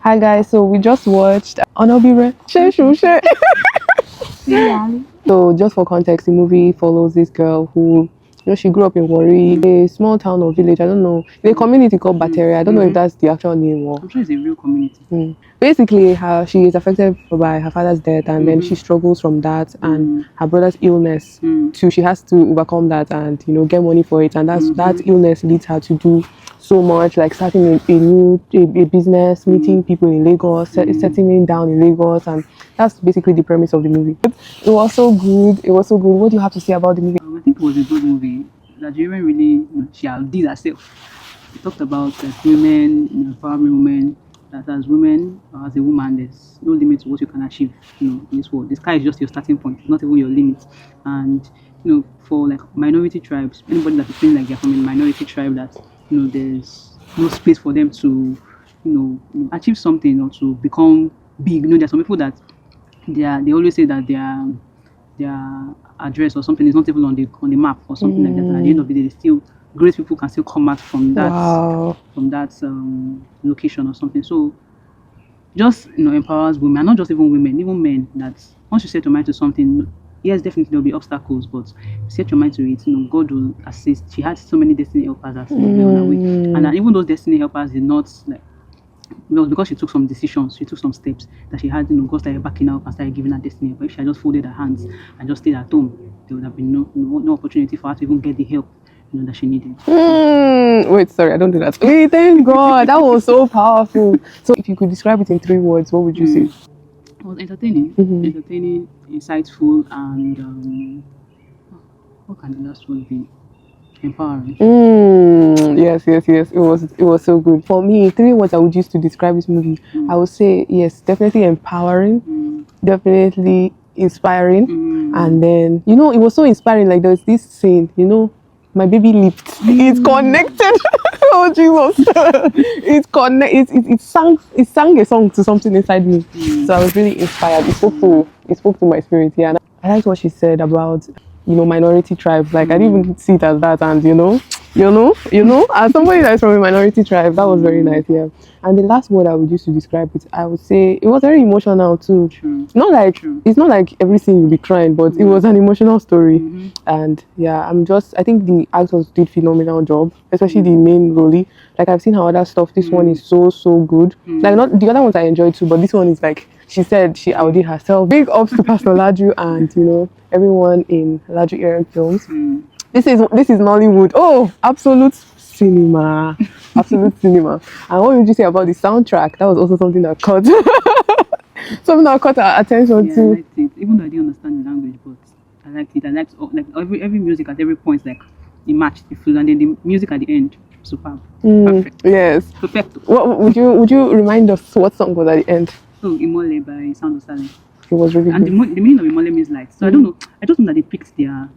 Hi guys, so we just watched Onobiren. So just for context, the movie follows this girl who, she grew up in Warri, a small town or village. I don't know, in a community called Batteria. I don't know if that's the actual name or. I'm sure it's a real community. Basically, she is affected by her father's death, and then she struggles from that, and her brother's illness. So she has to overcome that, and get money for it, and that illness leads her to do so much, like starting a new business, meeting people in Lagos, settling down in Lagos, and that's basically the premise of the movie. It was so good. It was so good. What do you have to say about the movie? I think it was a good movie. Nigerian really, she outdid herself. It talked about women, empowering women. That as women, or as a woman, there's no limit to what you can achieve. In this world, the sky is just your starting point, not even your limit. And for like minority tribes, anybody that is feeling like they're from a minority tribe, that there's no space for them to, achieve something or to become big. There's some people that they always say that their address or something is not even on the map or something like that. And at the end of the day, still great people can still come out from that location or something. So just empowers women, and not just even women, even men. That once you set your mind to something, yes, definitely there'll be obstacles, but set your mind to it. God will assist. She had so many destiny helpers on her way, and even those destiny helpers did not like. Well, because she took some decisions, she took some steps that she had, God started backing up and started giving her destiny. But if she had just folded her hands and just stayed at home, there would have been no opportunity for her to even get the help that she needed. Wait, sorry, I don't do that. Wait, thank God, that was so powerful. So, if you could describe it in 3 words, what would you say? It was entertaining, insightful, and what can the last word be? Empowering. Yes. It was so good. For me, 3 words I would use to describe this movie. I would say yes, definitely empowering, definitely inspiring, and then it was so inspiring. Like there was this scene, my baby leaped. It's connected. Oh Jesus! It sang a song to something inside me. So I was really inspired. It spoke to my spirit. Yeah, and I liked what she said about minority tribes. Like I didn't even see it as that, and as somebody that's from a minority tribe, that was very nice. Yeah. And the last word I would use to describe it, I would say it was very emotional too. It's not like everything you'll be crying, but it was an emotional story. And yeah, I think the actors did phenomenal job, especially the main role. Like I've seen her other stuff. This one is so good. Like not the other ones I enjoyed too, but this one is like she said she outdid herself. Big ups to Pastor Laju and everyone in Laju films. This is Nollywood. Oh, absolute cinema. Absolute cinema. And what would you say about the soundtrack? That was also something that caught our attention too. I liked it. Even though I didn't understand the language, but I liked it. I liked every music at every point, like it matched the feel, and then the music at the end, superb. Perfect. Yes. Perfect. What would you remind us what song was at the end? Oh, Imole by Sound of Silence. It was really and good. the meaning of Imole means light. So I don't know. I just know that they picked their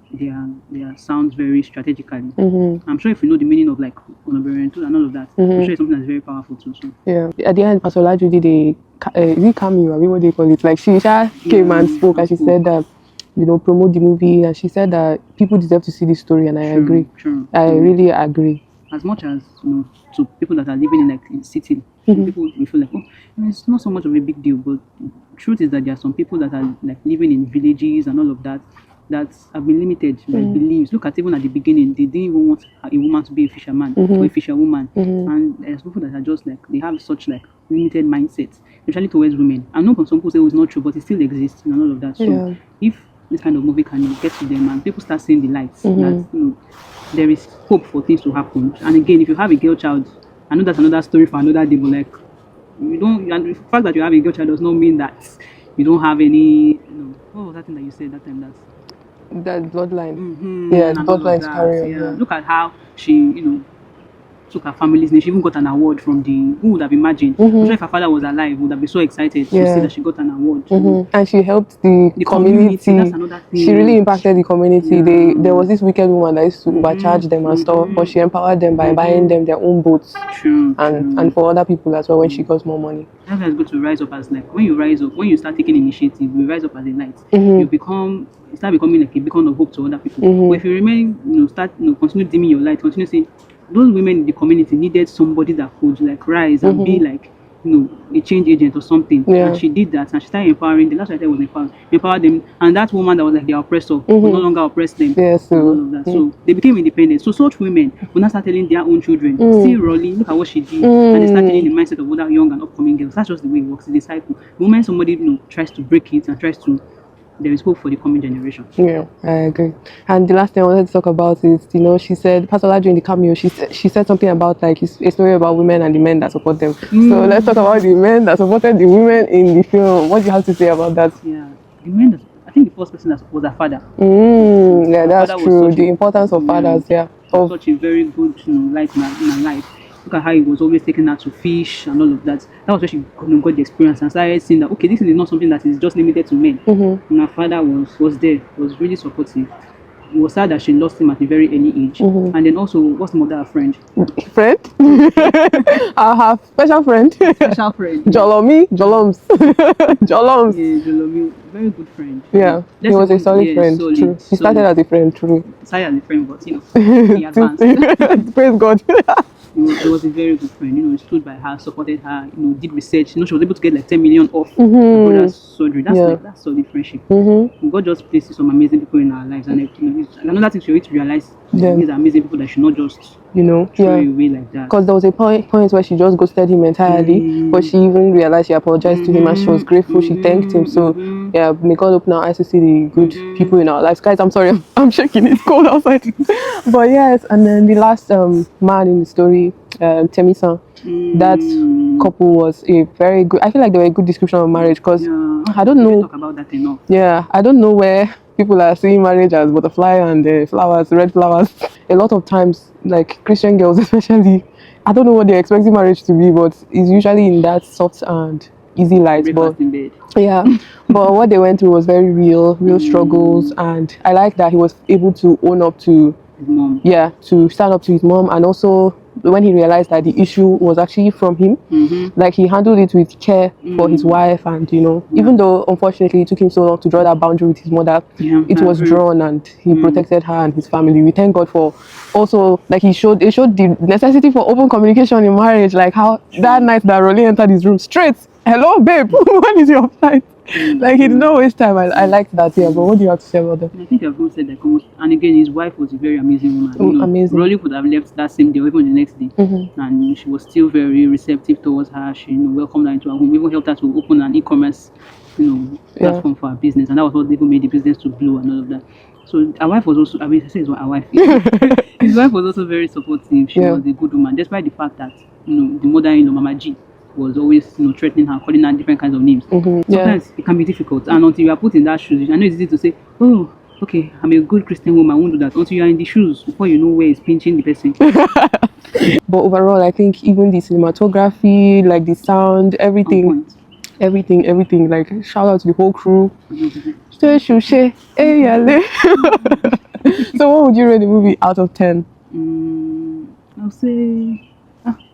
sounds very strategically. I'm sure if you know the meaning of like Onobiren and all of that, I'm sure it's something that's very powerful too. So yeah. At the end, Pastor Laju did a cameo. I mean, what they call it? Like she came and spoke, and she said that promote the movie, and she said that people deserve to see this story, and I agree. I really agree. As much as to people that are living in city, people will feel like it's not so much of a big deal, but truth is that there are some people that are like living in villages and all of that have been limited by beliefs. Look at even at the beginning, they didn't even want a woman to be a fisherman or a fisherwoman, and there's people that are just like they have such like limited mindsets, especially towards women. I know some people say it's not true, but it still exists and all of that. So if this kind of movie can get to them and people start seeing the lights, that there is hope for things to happen. And again, if you have a girl child, I know that's another story for another day, but like and the fact that you have a girl child does not mean that you don't have any what was that thing that you said that time, that bloodline. Yeah, the bloodline carrier. Yeah. Look at how she took her family's name. She even got an award from who would have imagined? I'm sure if her father was alive, would have been so excited to see that she got an award. And she helped the community. That's another thing. She really impacted the community. There was this wicked woman that used to overcharge them and stuff, but she empowered them by buying them their own boats. And for other people as well when she got more money. That's why it's good to rise up as like when you start taking initiative, you rise up as a light. You start becoming like a beacon of hope to other people. But if you remain, continue dimming your light, continue saying those women in the community needed somebody that could like rise and be like a change agent or something. Yeah. And she did that, and she started empowering. The last writer was empower them, and that woman that was like their oppressor would no longer oppress them. Yeah, And all of that. So they became independent. So such women will not start telling their own children, see Rolly, look at what she did, and they start changing the mindset of other young and upcoming girls. That's just the way it works. It's a cycle. The moment somebody tries to break it and tries to, there is hope for the coming generation. Yeah, I agree. And the last thing I wanted to talk about is, she said, Pastor Laju in the cameo, she said something about like a story about women and the men that support them. So let's talk about the men that supported the women in the film. What do you have to say about that? Yeah, the men I think the first person that was her father. Yeah, that's true. The importance of fathers, such a very good light in her life. Look at how he was always taking her to fish and all of that. That was where she got the experience and started seeing that, okay, this is not something that is just limited to men. And her father was there, was really supportive. It was sad that she lost him at a very early age. And then also, what's the mother of her friend? Friend? I have special friend. Special friend. Jolomi? Joloms. Joloms. Yeah, Jolomi. Very good friend. Yeah, he was a solid friend. Solid, true. He started as a friend, true. Started as a friend, but he advanced. Praise God. He was a very good friend. He stood by her, supported her. Did research. She was able to get like 10 million off her brother's surgery. That's solid friendship. God just places some amazing people in our lives, and another thing you need to realize these are amazing people that should not just throw away like that. Because there was a point where she just ghosted him entirely, but she even realized she apologized to him and she was grateful. She thanked him. So yeah, may God open our eyes to see the good people in our lives. Guys, I'm sorry, I'm shaking. It's cold outside. But yes, and then the last man in the story, Temisan, that couple was a very good. I feel like they were a good description of marriage because I don't know. Talk about that enough. Yeah, I don't know where people are seeing marriage as butterfly and flowers, red flowers. A lot of times, like Christian girls especially, I don't know what they're expecting marriage to be, but it's usually in that soft and easy light. Breakfast in bed. Yeah, but what they went through was very real struggles, and I like that he was able to own up to his mom. Yeah, to stand up to his mom, and also when he realized that the issue was actually from him, like he handled it with care for his wife, and even though unfortunately it took him so long to draw that boundary with his mother, it was drawn, and he protected her and his family. We thank God for also, like, it showed the necessity for open communication in marriage, like how that night that Rolly entered his room straight, hello babe, when is your flight? Like, he did not waste time. I liked that. Yeah, but what do you have to say about that? I think I've both said that. And again, his wife was a very amazing woman. Amazing. Rolly could have left that same day or even the next day, and she was still very receptive towards her. She welcomed her into her home, even helped her to open an e-commerce platform for her business, and that was what even made the business to blow and all of that. So our wife was also, I say it's what our wife is. His wife was also very supportive. She was a good woman, despite the fact that the mother-in-law, Mama G, was always threatening her, calling her different kinds of names. Sometimes it can be difficult, and until you are put in that shoes, I know it's easy to say, oh, okay, I'm a good Christian woman, I won't do that. Until you are in the shoes, before you know where it's pinching the person. But overall, I think even the cinematography, like the sound, everything, like, shout out to the whole crew. So what would you rate the movie out of 10? I'll say,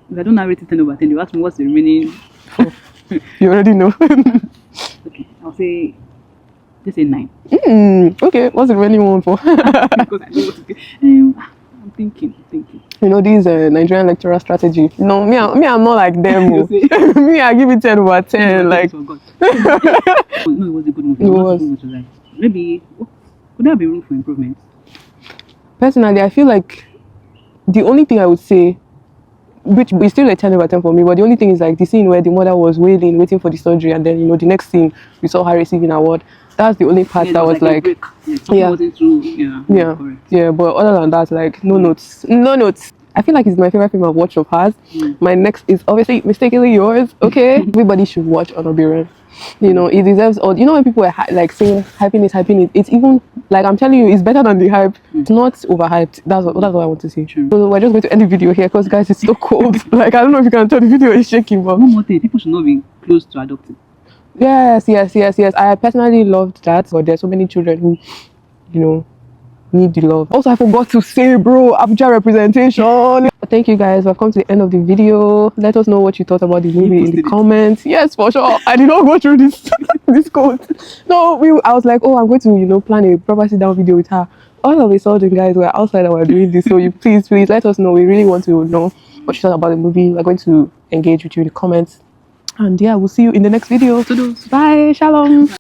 if I don't have rated 10 over 10, you ask me what's the remaining 4. You already know. Okay, I'll say, just say 9. Okay, what's the remaining one for? Because I don't want to get, I'm thinking. This Nigerian lecturer strategy. No, me, I'm not like them. Me, I give it 10 over 10. Like, no, it was a good movie. It was. Maybe, could there be room for improvement? Personally, I feel like the only thing I would say, which is still a 10 over 10 for me, but the only thing is like the scene where the mother was waiting for the surgery, and then the next scene we saw her receiving an award. That's the only part that was like wasn't too, but other than that, like, no notes. I feel like it's my favorite film I've watched of hers. My next is obviously mistakenly yours. Okay, everybody should watch Onobiren. It deserves all. When people are like saying hyping it, it's even, like, I'm telling you, it's better than the hype. It's not overhyped. That's what I want to say. True. So we're just going to end the video here because, guys, it's so cold. Like, I don't know if you can tell the video is shaking, but one more thing, people should not be close to adopting. Yes. I personally loved that, but there's so many children who, need the love. Also, I forgot to say, bro, Abuja representation. Thank you, guys. We've come to the end of the video. Let us know what you thought about the movie in the comments. Yes, for sure. I did not go through this this code. No, I was like, oh, I'm going to plan a proper sit down video with her. All of a sudden, guys, we're outside and we're doing this. So you please let us know. We really want to know what you thought about the movie. We're going to engage with you in the comments. And yeah, we'll see you in the next video. Toodles. Bye. Shalom.